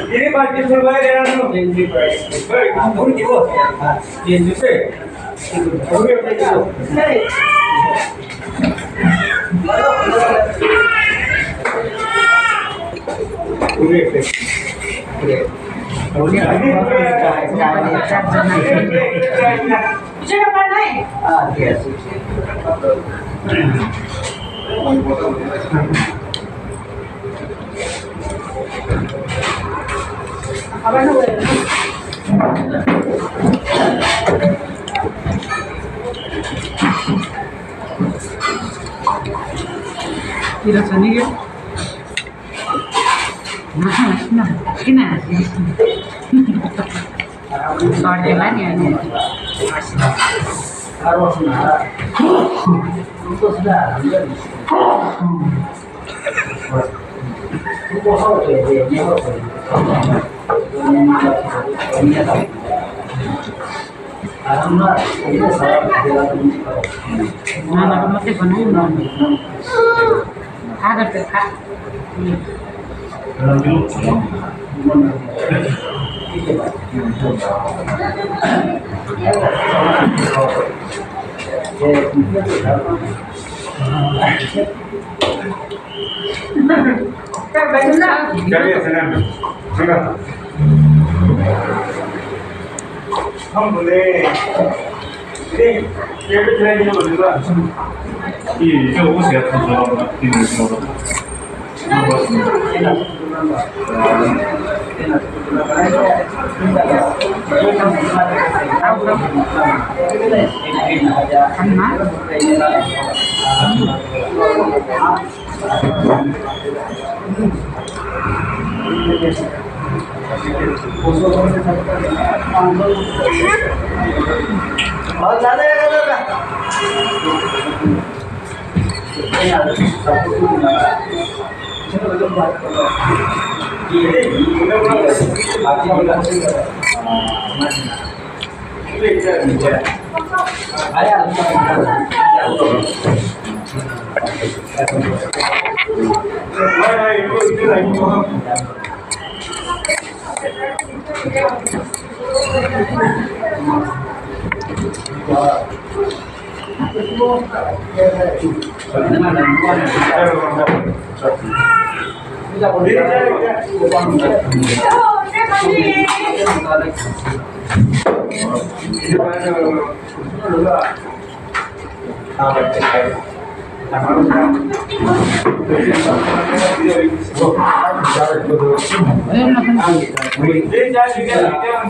ini pasti survive ya no kamu gitu ya juga kamu yang gitu Bicara mana? ah yes Apa nak buat? Tidak sendiri. Nah, ini soal jalan ya. harus untuk sudah Mana kamu sih kono? Ada berkah. हम बोले ये भी train में बोलेगा ये वो से तो जो तीन किलो बहुत ज़्यादा है